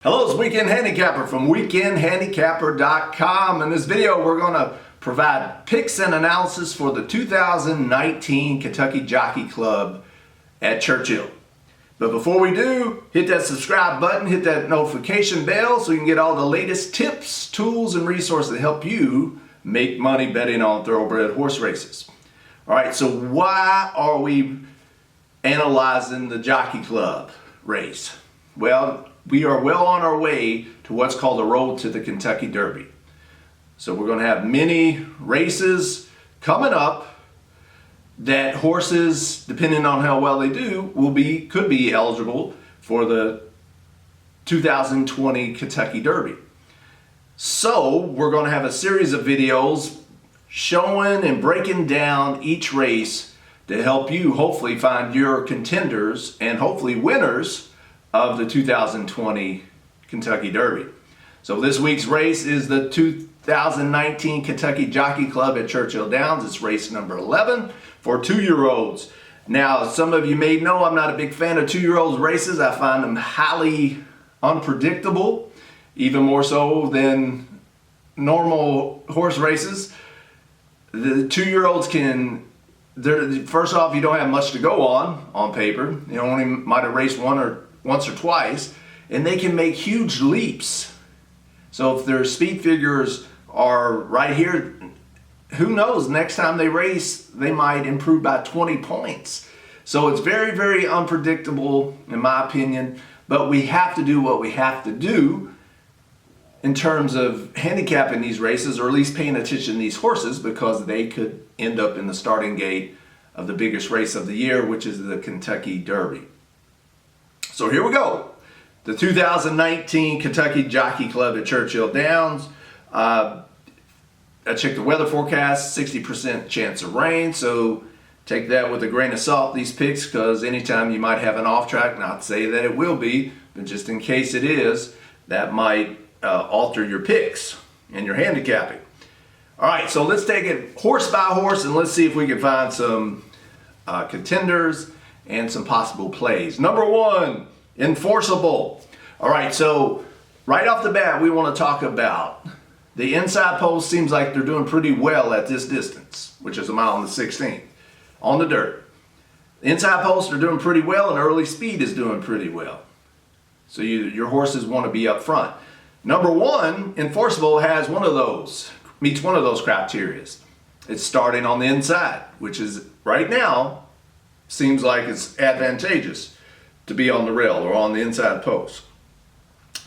Hello, it's Weekend Handicapper from weekendhandicapper.com. In this video, we're going to provide picks and analysis for the 2019 Kentucky Jockey Club at Churchill. But before we do, hit that subscribe button, hit that notification bell so you can get all the latest tips, tools, and resources that help you make money betting on thoroughbred horse races. All right, so why are we analyzing the Jockey Club race? Well, we are well on our way to what's called the road to the Kentucky Derby. So we're going to have many races coming up that horses, depending on how well they do, could be eligible for the 2020 Kentucky Derby. So we're going to have a series of videos showing and breaking down each race to help you hopefully find your contenders and hopefully winners of the 2020 Kentucky Derby. So this week's race is the 2019 Kentucky Jockey Club at Churchill Downs. It's race number 11 for 2-year-olds. Now, some of you may know I'm not a big fan of 2-year-olds races. I find them highly unpredictable, even more so than normal horse races. The 2-year-olds first off, you don't have much to go on paper. You only might have raced once or twice, and they can make huge leaps. So if their speed figures are right here, who knows, next time they race, they might improve by 20 points. So it's very, very unpredictable, in my opinion, but we have to do what we have to do in terms of handicapping these races, or at least paying attention to these horses, because they could end up in the starting gate of the biggest race of the year, which is the Kentucky Derby. So here we go. The 2019 Kentucky Jockey Club at Churchill Downs. I checked the weather forecast, 60% chance of rain. So take that with a grain of salt, these picks, because anytime you might have an off track, not to say that it will be, but just in case it is, that might alter your picks and your handicapping. All right, so let's take it horse by horse and let's see if we can find some contenders and some possible plays. Number 1, enforceable. All right, so right off the bat, we want to talk about the inside post. Seems like they're doing pretty well at this distance, which is a mile and the 16th on the dirt. The inside posts are doing pretty well, and early speed is doing pretty well. So your horses want to be up front. Number 1, enforceable, has meets one of those criteria. It's starting on the inside, which is right now seems like it's advantageous to be on the rail or on the inside post.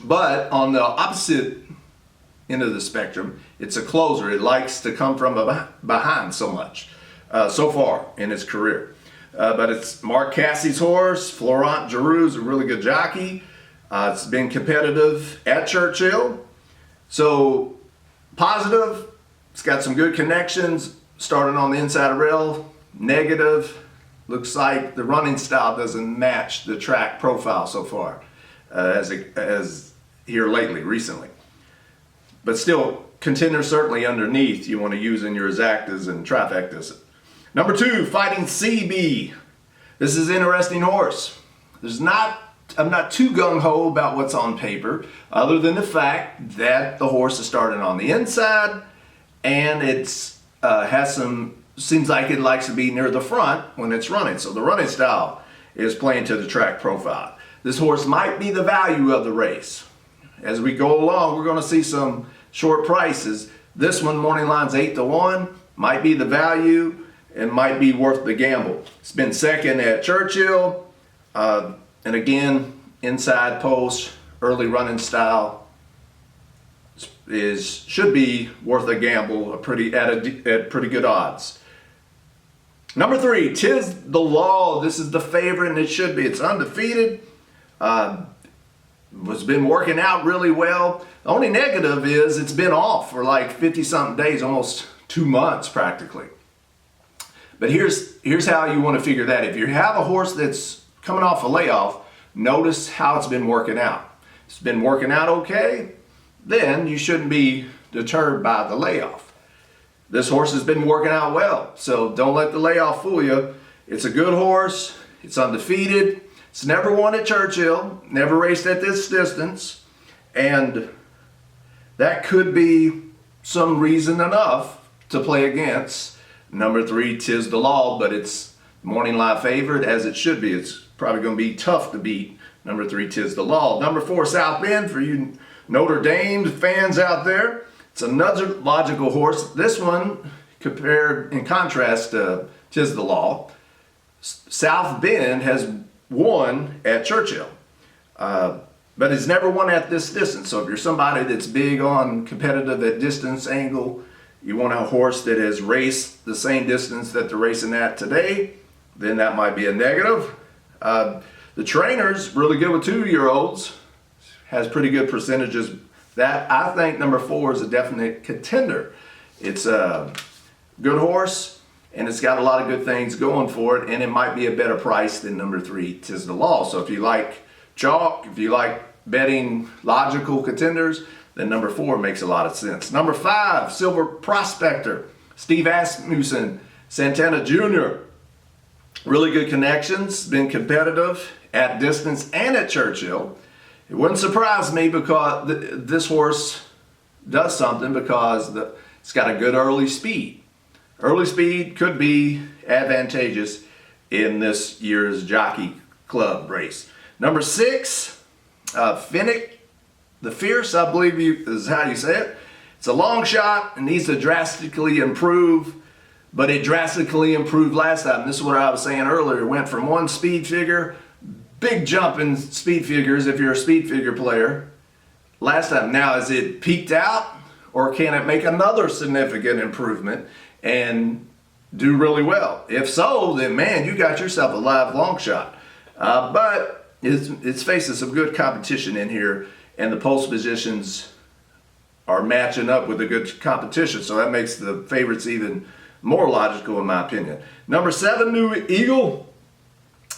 But on the opposite end of the spectrum, it's a closer. It likes to come from behind so much, so far in its career. But it's Mark Cassie's horse. Florent Giroux's a really good jockey. It's been competitive at Churchill. So positive, it's got some good connections, starting on the inside of rail. Negative, looks like the running style doesn't match the track profile so far, as here recently. But still, contender certainly underneath you want to use in your exactas and trifectas. Number 2, Fighting CB. This is an interesting horse. I'm not too gung-ho about what's on paper, other than the fact that the horse is starting on the inside, and it's seems like it likes to be near the front when it's running. So the running style is playing to the track profile. This horse might be the value of the race. As we go along, we're going to see some short prices. This one, morning line's 8-1, might be the value and might be worth the gamble. It's been second at Churchill, and again, inside post, early running style should be worth a gamble, at pretty good odds. Number 3, Tis the Law. This is the favorite, and it should be. It's undefeated. Has been working out really well. The only negative is it's been off for like 50-something days, almost 2 months practically. But here's how you want to figure that. If you have a horse that's coming off a layoff, notice how it's been working out. If it's been working out okay, then you shouldn't be deterred by the layoff. This horse has been working out well, so don't let the layoff fool you. It's a good horse. It's undefeated. It's never won at Churchill, never raced at this distance, and that could be some reason enough to play against number 3, Tiz the Law, but it's morning line favorite, as it should be. It's probably going to be tough to beat number 3, Tiz the Law. Number 4, South Bend, for you Notre Dame fans out there. It's another logical horse. This one, compared in contrast to Tiz the Law, South Bend has won at Churchill, but has never won at this distance. So if you're somebody that's big on competitive at distance angle, you want a horse that has raced the same distance that they're racing at today, then that might be a negative. The trainer's really good with 2-year-olds, has pretty good percentages. That, I think number 4 is a definite contender. It's a good horse, and it's got a lot of good things going for it, and it might be a better price than number 3, Tiz the Law. So if you like chalk, if you like betting logical contenders, then number 4 makes a lot of sense. Number 5, Silver Prospector, Steve Asmussen, Santana Jr. Really good connections, been competitive at distance and at Churchill. It wouldn't surprise me because this horse does something, because it's got a good early speed. Early speed could be advantageous in this year's Jockey Club race. Number 6, Finnick the Fierce, I believe is how you say it. It's a long shot and needs to drastically improve, but it drastically improved last time. This is what I was saying earlier. It went from 1 speed figure, big jump in speed figures if you're a speed figure player last time. Now, is it peaked out, or can it make another significant improvement and do really well? If so, then man, you got yourself a live long shot. But it's facing some good competition in here, and the post positions are matching up with the good competition, so that makes the favorites even more logical in my opinion. Number 7, New Eagle,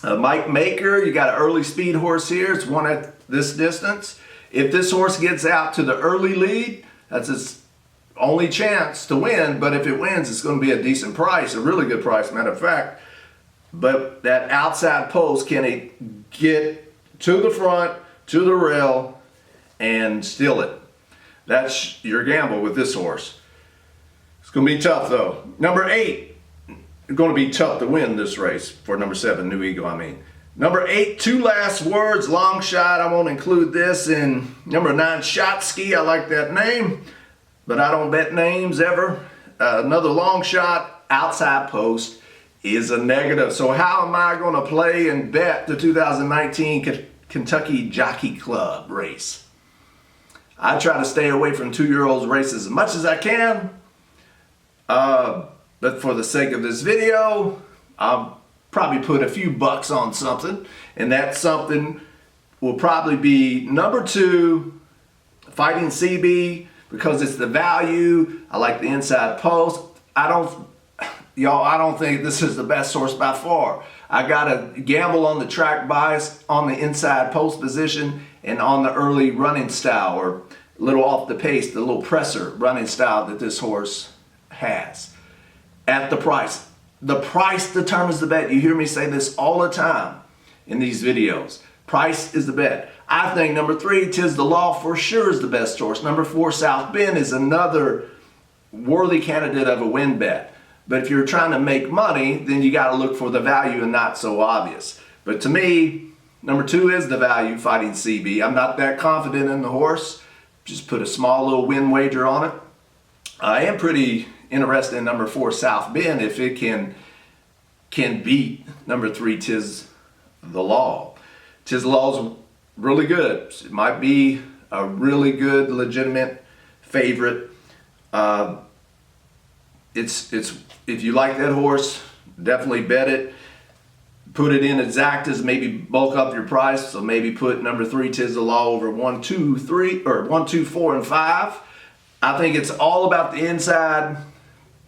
Mike Maker. You got an early speed horse here. It's won at this distance. If this horse gets out to the early lead, that's its only chance to win, but if it wins, it's going to be a decent price, a really good price, matter of fact. But that outside post, can it get to the front, to the rail, and steal it? That's your gamble with this horse. It's going to be tough, though. Number 8, it's going to be tough to win this race for number 7, New Eagle, I mean. Number 8, Two Last Words, long shot. I won't include this in number 9, Shotsky. I like that name, but I don't bet names ever. Another long shot, outside post, is a negative. So how am I going to play and bet the 2019 Kentucky Jockey Club race? I try to stay away from 2-year-olds races as much as I can. But for the sake of this video, I'll probably put a few bucks on something, and that something will probably be number 2, Fighting CB, because it's the value. I like the inside post. I don't think this is the best horse by far. I gotta gamble on the track bias, on the inside post position, and on the early running style, or a little off the pace, the little presser running style that this horse has. At the price. The price determines the bet. You hear me say this all the time in these videos. Price is the bet. I think number 3, Tiz the Law, for sure is the best horse. Number 4, South Bend, is another worthy candidate of a win bet. But if you're trying to make money, then you got to look for the value and not so obvious. But to me, number 2 is the value, Fighting CB. I'm not that confident in the horse. Just put a small little win wager on it. I am pretty interested in number 4, South Bend, if it can beat number 3, Tiz the Law. Tiz the Law's really good. It might be a really good, legitimate favorite. If you like that horse, definitely bet it. Put it in exactas, maybe bulk up your price. So maybe put number 3, Tiz the Law, over 1, 2, 3, or 1, 2, 4, and 5. I think it's all about the inside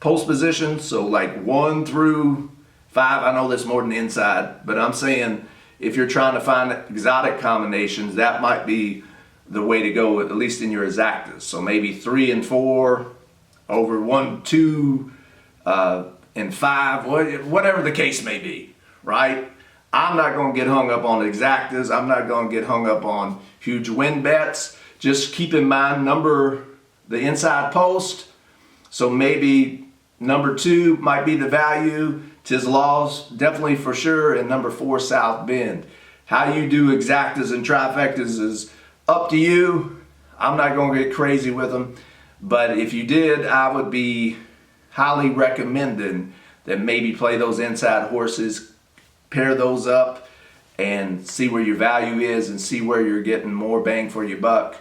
post position. So like 1 through 5. I know that's more than the inside, but I'm saying if you're trying to find exotic combinations, that might be the way to go, at least in your exactas. So maybe 3 and 4 over 1, 2, and 5, whatever the case may be, right? I'm not going to get hung up on exactas. I'm not going to get hung up on huge win bets. Just keep in mind the inside post. So maybe number 2 might be the value. Tis Laws, definitely for sure. And number 4, South Bend. How you do exactas and trifectas is up to you. I'm not going to get crazy with them. But if you did, I would be highly recommending that maybe play those inside horses, pair those up, and see where your value is and see where you're getting more bang for your buck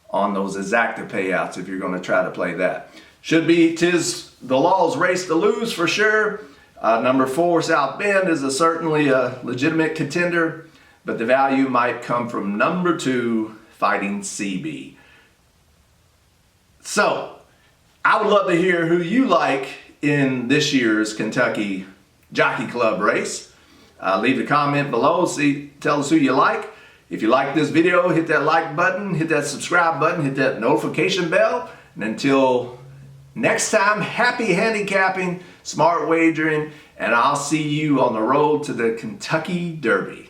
on those exacta payouts if you're going to try to play that. Should be Tis the Law's race to lose for sure. Number 4, South Bend, is certainly a legitimate contender, but the value might come from number 2, Fighting CB. So, I would love to hear who you like in this year's Kentucky Jockey Club race. Leave a comment below, tell us who you like. If you like this video, hit that like button, hit that subscribe button, hit that notification bell. And until next time, happy handicapping, smart wagering, and I'll see you on the road to the Kentucky Derby.